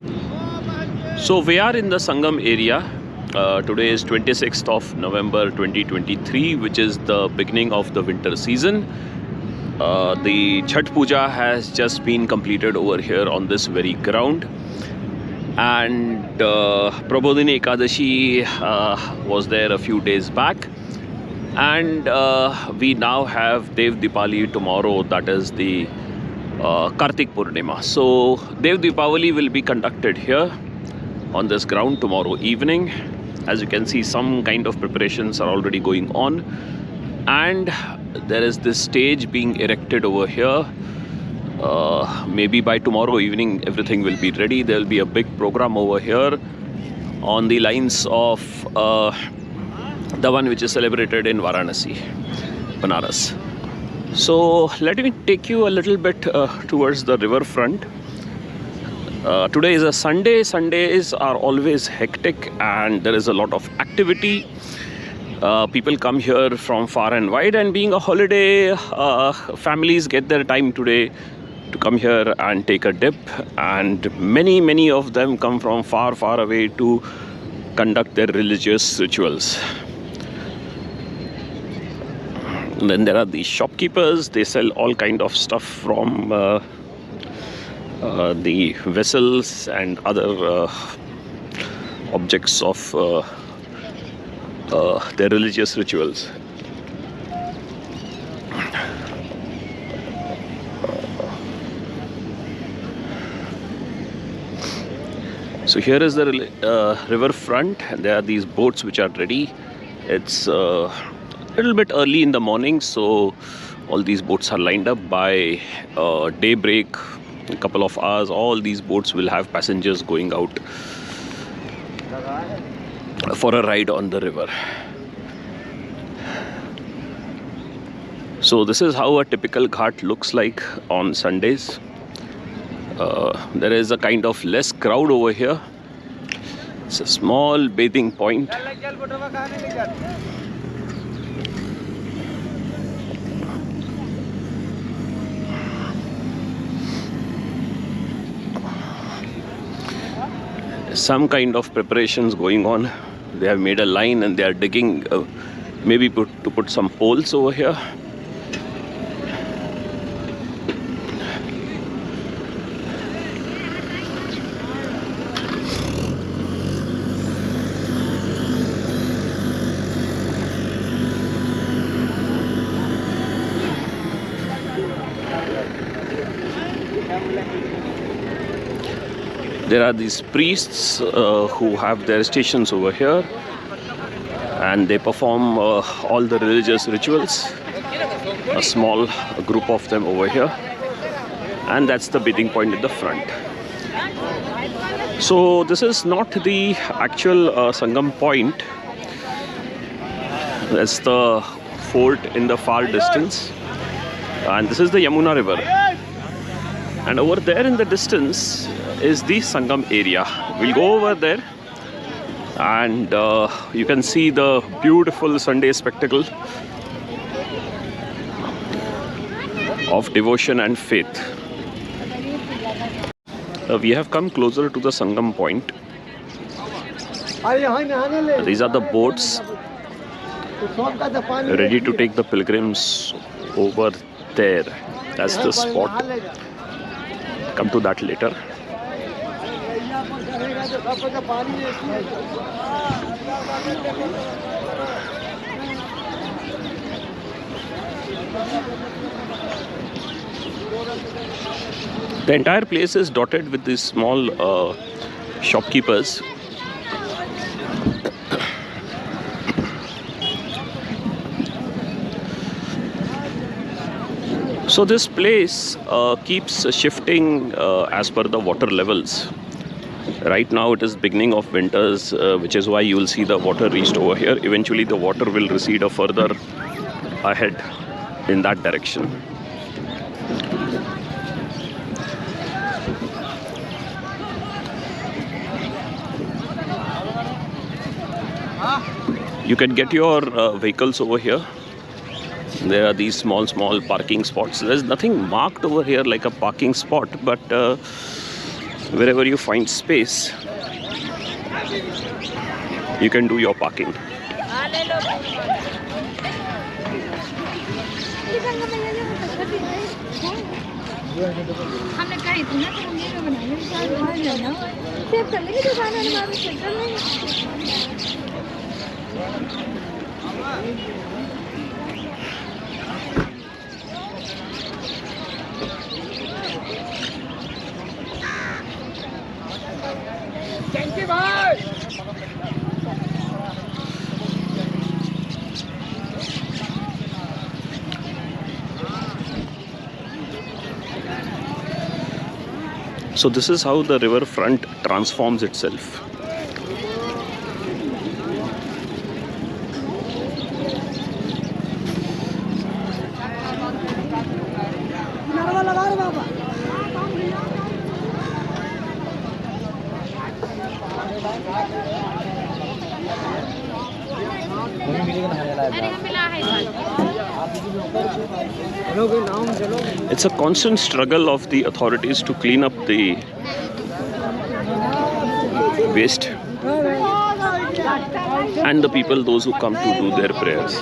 So we are in the Sangam area. Today is 26th of November 2023, which is the beginning of the winter season. The Chhat Puja has just been completed over here on this very ground. And Prabodhini Ekadashi was there a few days back. And we now have Dev Dipali tomorrow, that is the Kartik Purnima. So Dev Dipavali will be conducted here on this ground tomorrow evening. As you can see, some kind of preparations are already going on, and there is this stage being erected over here. Maybe by tomorrow evening everything will be ready. There will be a big program over here on the lines of the one which is celebrated in Varanasi, Banaras. So let me take you a little bit towards the river front. Today is a Sunday. Sundays are always hectic and there is a lot of activity. People come here from far and wide, and being a holiday, families get their time today to come here and take a dip, and many of them come from far away to conduct their religious rituals. And then there are these shopkeepers. They sell all kind of stuff from the vessels and other objects of their religious rituals. So here is the river front. There are these boats which are ready. It's a little bit early in the morning, so all these boats are lined up. By daybreak, a couple of hours, all these boats will have passengers going out for a ride on the river. So this is how a typical ghat looks like on Sundays. There is a kind of less crowd over here. It's a small bathing point. Some kind of preparations going on. They have made a line and they are digging, maybe to put some poles over here. There are these priests who have their stations over here, and they perform all the religious rituals. A small group of them over here, and that's the bathing point at the front. So this is not the actual Sangam point. That's the fort in the far distance, and this is the Yamuna River. And over there in the distance is the Sangam area. We'll go over there, and you can see the beautiful Sunday spectacle of devotion and faith. We have come closer to the Sangam point. These are the boats ready to take the pilgrims over there. That's the spot. Come to that later. The entire place is dotted with these small shopkeepers. So this place keeps shifting as per the water levels. Right now it is beginning of winters, which is why you will see the water reached over here. Eventually the water will recede a further ahead in that direction. You can get your vehicles over here. There are these small parking spots. There's nothing marked over here like a parking spot, but Wherever you find space, you can do your parking. हमने कही थी ना तो हम ये बनाएंगे शायद बाहर जाना सेव कर लेंगे दुकान वाले बाहर से कर लेंगे थैंक यू भाई. So this is how the river front transforms itself. It's a constant struggle of the authorities to clean up the waste and the people, those who come to do their prayers.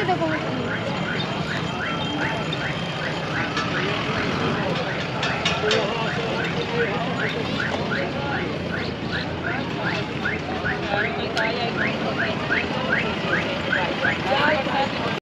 ये देखो